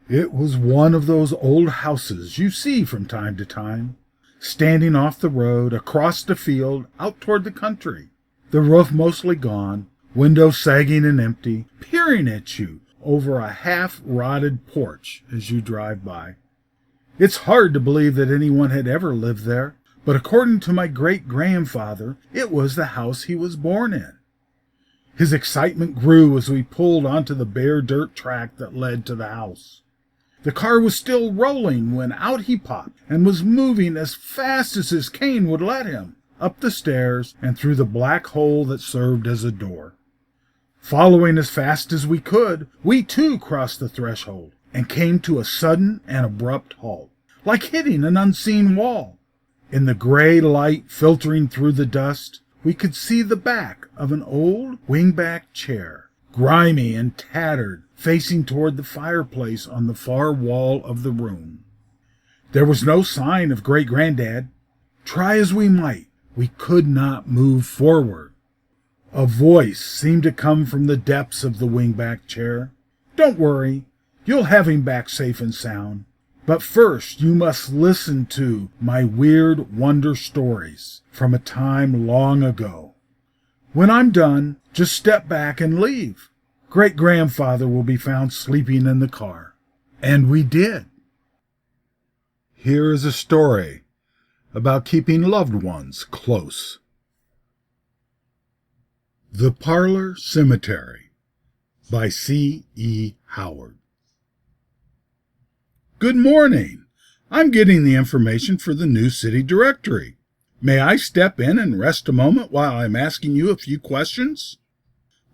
It was one of those old houses you see from time to time, standing off the road, across the field, out toward the country. The roof mostly gone, windows sagging and empty, peering at you over a half-rotted porch as you drive by. It's hard to believe that anyone had ever lived there, but according to my great-grandfather, it was the house he was born in. His excitement grew as we pulled onto the bare dirt track that led to the house. The car was still rolling when out he popped and was moving as fast as his cane would let him, up the stairs and through the black hole that served as a door. Following as fast as we could, we too crossed the threshold and came to a sudden and abrupt halt, like hitting an unseen wall. In the gray light filtering through the dust, we could see the back of an old wingback chair, grimy and tattered, facing toward the fireplace on the far wall of the room. There was no sign of great-granddad. Try as we might, we could not move forward. A voice seemed to come from the depths of the wingback chair. "Don't worry, you'll have him back safe and sound. But first you must listen to my weird wonder stories from a time long ago. When I'm done, just step back and leave. Great-grandfather will be found sleeping in the car." And we did. Here is a story about keeping loved ones close. The Parlor Cemetery by C.E.Howard. Good morning. I'm getting the information for the new city directory. May I step in and rest a moment while I'm asking you a few questions?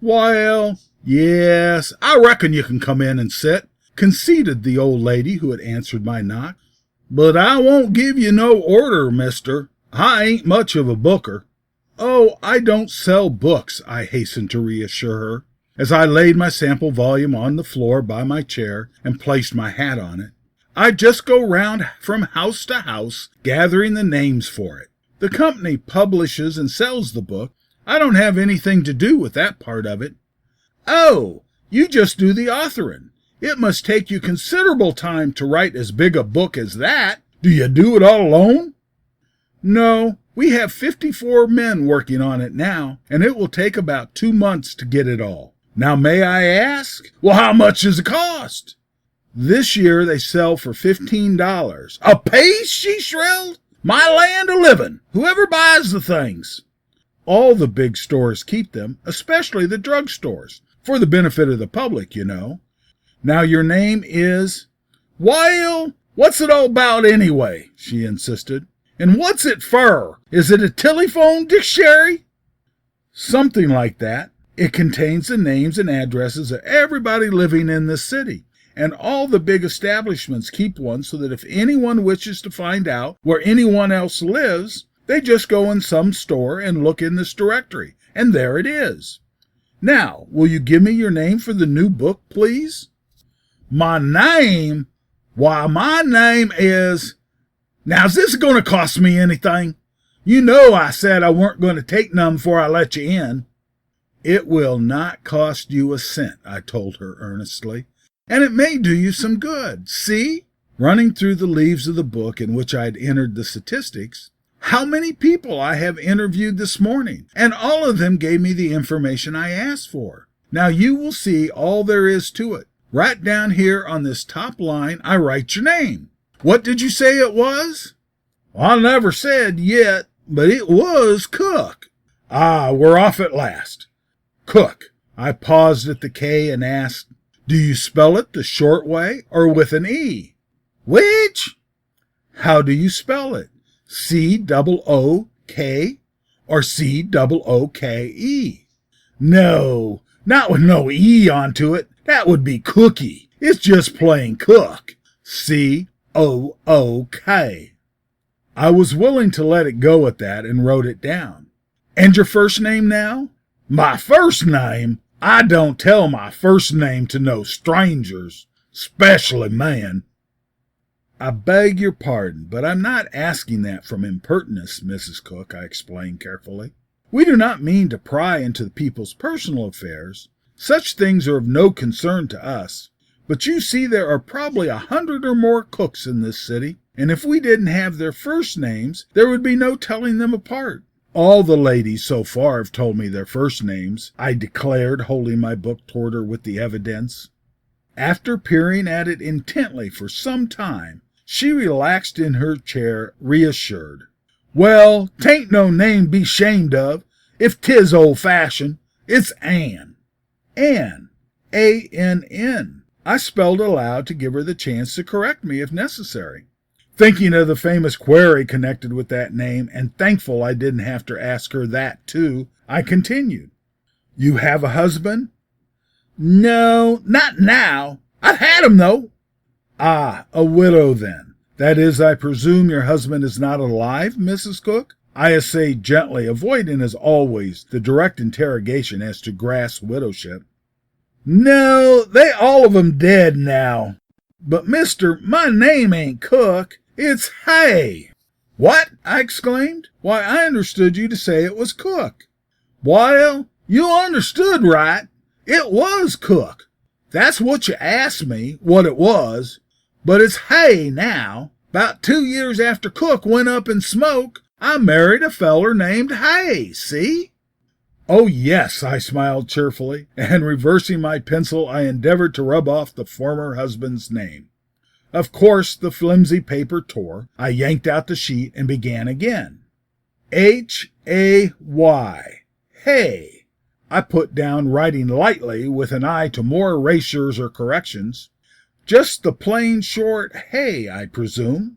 Well, yes, I reckon you can come in and sit, conceded the old lady who had answered my knock. But I won't give you no order, mister. I ain't much of a booker. Oh, I don't sell books, I hastened to reassure her, as I laid my sample volume on the floor by my chair and placed my hat on it. I just go round from house to house, gathering the names for it. The company publishes and sells the book. I don't have anything to do with that part of it. Oh, you just do the authoring. It must take you considerable time to write as big a book as that. Do you do it all alone? No, we have 54 men working on it now, and it will take about 2 months to get it all. Now may I ask, well, how much does it cost? This year they sell for $15. A piece, she shrilled. My land o' living. Whoever buys the things. All the big stores keep them, especially the drug stores, for the benefit of the public, you know. Now your name is... Well, what's it all about anyway? She insisted. And what's it for? Is it a telephone dictionary? Something like that. It contains the names and addresses of everybody living in this city. And all the big establishments keep one so that if anyone wishes to find out where anyone else lives, they just go in some store and look in this directory, and there it is. Now, will you give me your name for the new book, please? My name? Why, my name is... Now, is this going to cost me anything? You know I said I weren't going to take none before I let you in. It will not cost you a cent, I told her earnestly. And it may do you some good. See, running through the leaves of the book in which I had entered the statistics, how many people I have interviewed this morning, and all of them gave me the information I asked for. Now you will see all there is to it. Right down here on this top line, I write your name. What did you say it was? I never said yet, but it was Cook. Ah, we're off at last. Cook. I paused at the K and asked, do you spell it the short way or with an E? Which? How do you spell it? C-O-O-K or C-O-O-K-E? No, not with no E onto it. That would be Cookie. It's just plain Cook. C-O-O-K. I was willing to let it go at that and wrote it down. And your first name now? My first name? I don't tell my first name to no strangers, especially men. I beg your pardon, but I'm not asking that from impertinence, Mrs. Cook, I explained carefully. We do not mean to pry into the people's personal affairs. Such things are of no concern to us. But you see, there are probably 100 or more cooks in this city, and if we didn't have their first names, there would be no telling them apart. All the ladies so far have told me their first names, I declared, holding my book toward her with the evidence. After peering at it intently for some time, she relaxed in her chair, reassured. Well, 'tain't no name to be 'shamed of, if 'tis old-fashioned. It's Ann. Ann. A-N-N. I spelled aloud to give her the chance to correct me if necessary. Thinking of the famous quarry connected with that name, and thankful I didn't have to ask her that too, I continued. You have a husband? No, not now. I've had him, though. Ah, a widow, then. That is, I presume your husband is not alive, Mrs. Cook? I essayed gently, avoiding, as always, the direct interrogation as to Grass' widowship. No, they all of 'em dead now. But, mister, my name ain't Cook. It's Hay. What? I exclaimed. Why, I understood you to say it was Cook. Well, you understood right. It was Cook. That's what you asked me, what it was. But it's Hay now. 'Bout 2 years after Cook went up in smoke, I married a feller named Hay, see? Oh, yes, I smiled cheerfully, and reversing my pencil, I endeavored to rub off the former husband's name. Of course, the flimsy paper tore. I yanked out the sheet and began again. Hay. Hay. I put down, writing lightly with an eye to more erasures or corrections. Just the plain short Hay, I presume.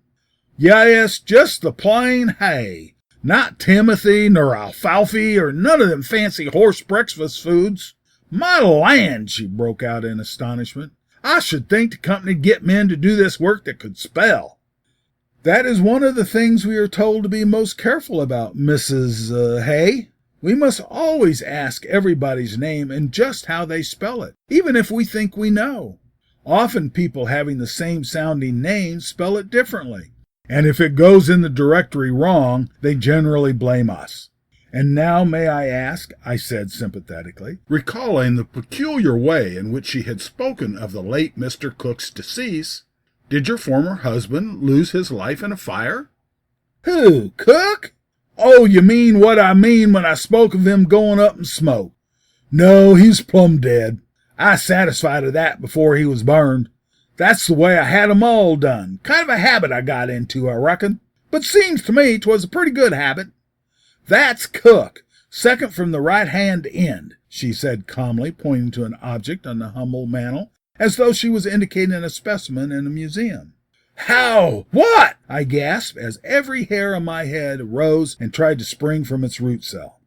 Yes, just the plain Hay. Not Timothy, nor alfalfa, or none of them fancy horse breakfast foods. My land, she broke out in astonishment. I should think the company'd get men to do this work that could spell. That is one of the things we are told to be most careful about, Mrs. Hay. We must always ask everybody's name and just how they spell it, even if we think we know. Often people having the same sounding name spell it differently, and if it goes in the directory wrong, they generally blame us. And now may I ask, I said sympathetically, recalling the peculiar way in which she had spoken of the late Mr. Cook's decease, did your former husband lose his life in a fire? Who, Cook? Oh, you mean what I mean when I spoke of him going up in smoke. No, he's plumb dead. I satisfied of that before he was burned. That's the way I had 'em all done. Kind of a habit I got into, I reckon. But seems to me 'twas a pretty good habit. That's Cook, second from the right-hand end, she said calmly, pointing to an object on the humble mantel, as though she was indicating a specimen in a museum. How? What? I gasped, as every hair on my head rose and tried to spring from its root cell.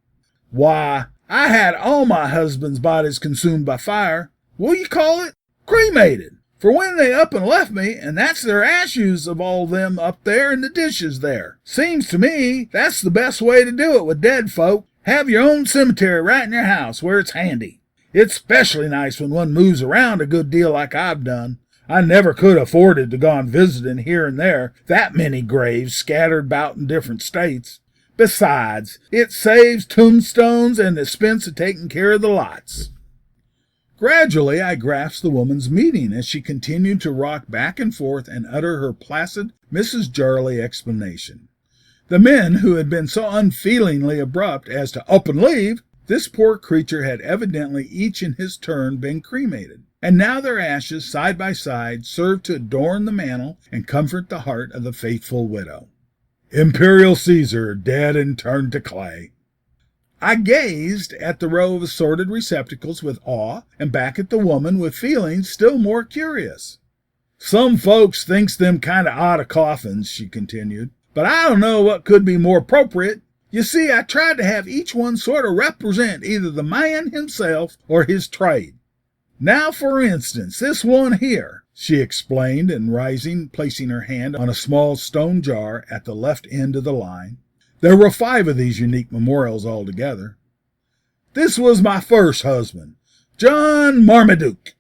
Why, I had all my husband's bodies consumed by fire. What do you call it? Cremated. For when they up and left me, and that's their ashes of all them up there in the dishes there. Seems to me that's the best way to do it with dead folk. Have your own cemetery right in your house where it's handy. It's specially nice when one moves around a good deal like I've done. I never could afforded to go on visiting here and there, that many graves scattered about in different states. Besides, it saves tombstones and the expense of taking care of the lots. Gradually I grasped the woman's meaning as she continued to rock back and forth and utter her placid Mrs. Jarley explanation. The men who had been so unfeelingly abrupt as to up and leave, this poor creature had evidently each in his turn been cremated, and now their ashes, side by side, served to adorn the mantel and comfort the heart of the faithful widow. Imperial Caesar, dead and turned to clay. I gazed at the row of assorted receptacles with awe, and back at the woman with feelings still more curious. Some folks thinks them kind of odd coffins, she continued, but I don't know what could be more appropriate. You see, I tried to have each one sort of represent either the man himself or his trade. Now, for instance, this one here, she explained, and rising, placing her hand on a small stone jar at the left end of the line. There were 5 of these unique memorials altogether. This was my first husband, John Marmaduke.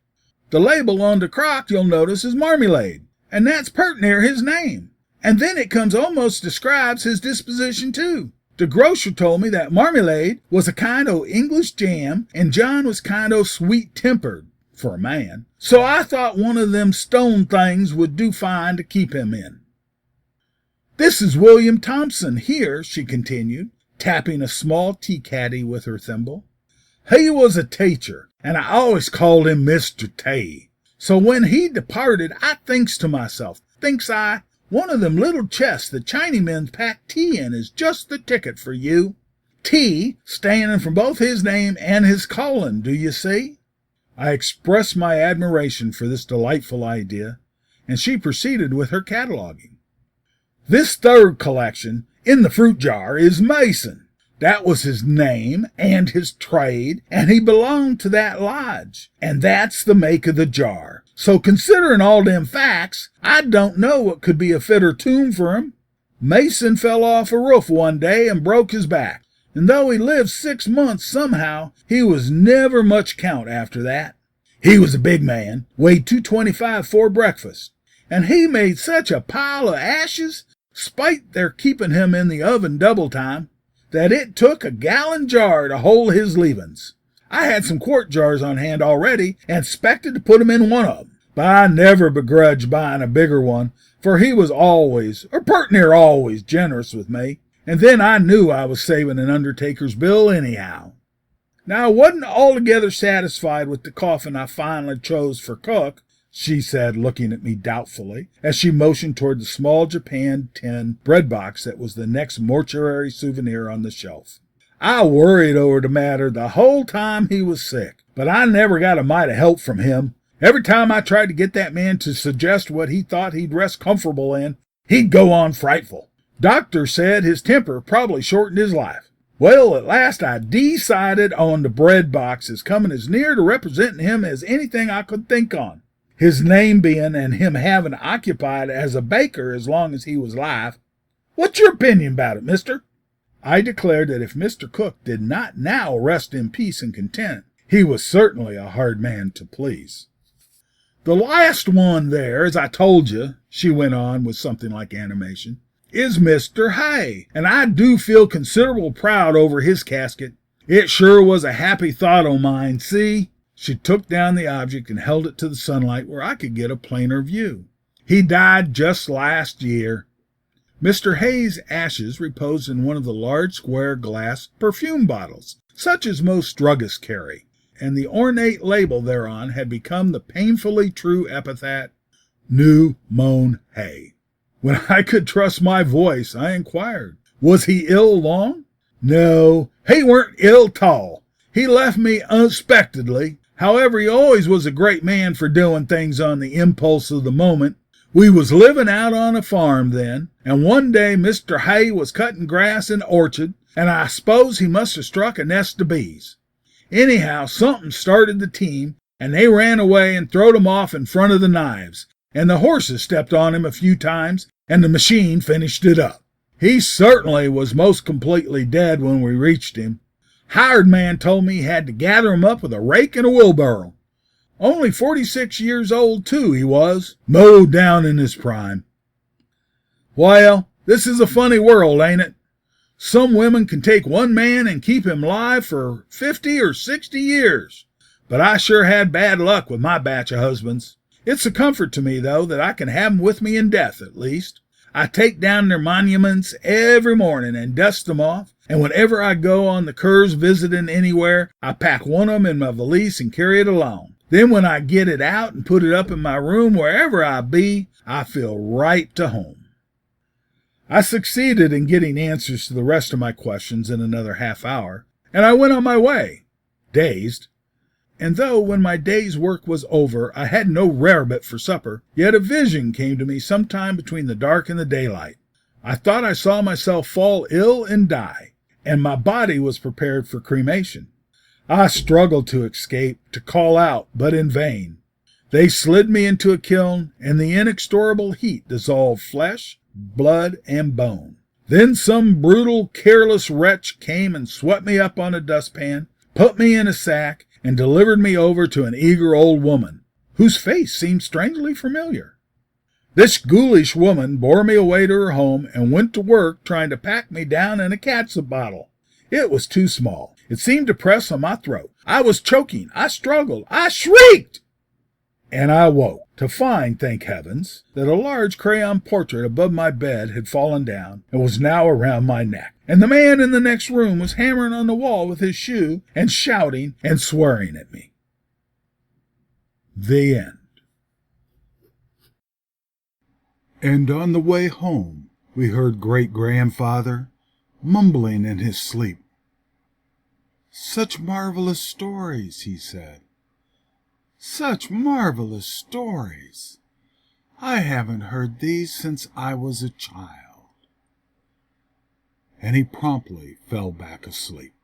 The label on the crock, you'll notice, is Marmalade, and that's pert near his name. And then it comes almost describes his disposition, too. The grocer told me that Marmalade was a kind o' English jam, and John was kind o' sweet-tempered. for a man, so I thought one of them stone things would do fine to keep him in. This is William Thompson here, she continued, tapping a small tea caddy with her thimble. He was a teacher, and I always called him Mr. T. So when he departed, I thinks to myself, thinks I, one of them little chests the Chinamen pack tea in is just the ticket for you. T standing for both his name and his calling, do you see? I expressed my admiration for this delightful idea, and she proceeded with her cataloging. This third collection, in the fruit jar, is Mason. That was his name and his trade, and he belonged to that lodge, and that's the make of the jar. So considering all them facts, I don't know what could be a fitter tomb for him. Mason fell off a roof one day and broke his back, and though he lived 6 months somehow, he was never much count after that. He was a big man, weighed 225 for breakfast, and he made such a pile of ashes, spite their keeping him in the oven double time, that it took a gallon jar to hold his leavings. I had some quart jars on hand already, and expected to put him in one of them, but I never begrudged buying a bigger one, for he was always, or pert near always, generous with me, and then I knew I was saving an undertaker's bill anyhow. Now I wasn't altogether satisfied with the coffin I finally chose for cook, she said, looking at me doubtfully, as she motioned toward the small Japan tin bread box that was the next mortuary souvenir on the shelf. I worried over the matter the whole time he was sick, but I never got a mite of help from him. Every time I tried to get that man to suggest what he thought he'd rest comfortable in, he'd go on frightful. Doctor said his temper probably shortened his life. Well, at last I decided on the bread box as coming as near to representing him as anything I could think on. His name being and him having occupied as a baker as long as he was alive. What's your opinion about it, mister? I declared that if Mr. Cook did not now rest in peace and content, he was certainly a hard man to please. The last one there, as I told you, she went on with something like animation, is Mr. Hay, and I do feel considerable proud over his casket. It sure was a happy thought o' mine, see? She took down the object and held it to the sunlight where I could get a plainer view. He died just last year. Mr. Hay's ashes reposed in one of the large square glass perfume bottles, such as most druggists carry, and the ornate label thereon had become the painfully true epithet, New Mown Hay. When I could trust my voice, I inquired, was he ill long? No, he weren't ill 'tall. He left me unexpectedly. However, he always was a great man for doing things on the impulse of the moment. We was living out on a farm then, and one day Mr. Hay was cutting grass in the orchard, and I suppose he must have struck a nest of bees. Anyhow, something started the team, and they ran away and throwed him off in front of the knives, and the horses stepped on him a few times, and the machine finished it up. He certainly was most completely dead when we reached him. Hired man told me he had to gather him up with a rake and a wheelbarrow. Only 46 years old, too, he was, mowed down in his prime. Well, this is a funny world, ain't it? Some women can take one man and keep him alive for 50 or 60 years. But I sure had bad luck with my batch of husbands. It's a comfort to me, though, that I can have 'em with me in death, at least. I take down their monuments every morning and dust them off, and whenever I go on the curves visiting anywhere, I pack one of 'em in my valise and carry it along. Then when I get it out and put it up in my room wherever I be, I feel right to home. I succeeded in getting answers to the rest of my questions in another half hour, and I went on my way, dazed. And though when my day's work was over I had no rarebit for supper, yet a vision came to me sometime between the dark and the daylight. I thought I saw myself fall ill and die, and my body was prepared for cremation. I struggled to escape, to call out, but in vain. They slid me into a kiln, and the inexorable heat dissolved flesh, blood, and bone. Then some brutal, careless wretch came and swept me up on a dustpan, put me in a sack, and delivered me over to an eager old woman, whose face seemed strangely familiar. This ghoulish woman bore me away to her home and went to work trying to pack me down in a catsup bottle. It was too small. It seemed to press on my throat. I was choking. I struggled. I shrieked. And I woke to find, thank heavens, that a large crayon portrait above my bed had fallen down and was now around my neck. And the man in the next room was hammering on the wall with his shoe and shouting and swearing at me. The end. And on the way home, we heard great-grandfather mumbling in his sleep. "Such marvelous stories," he said. "Such marvelous stories. I haven't heard these since I was a child." And he promptly fell back asleep.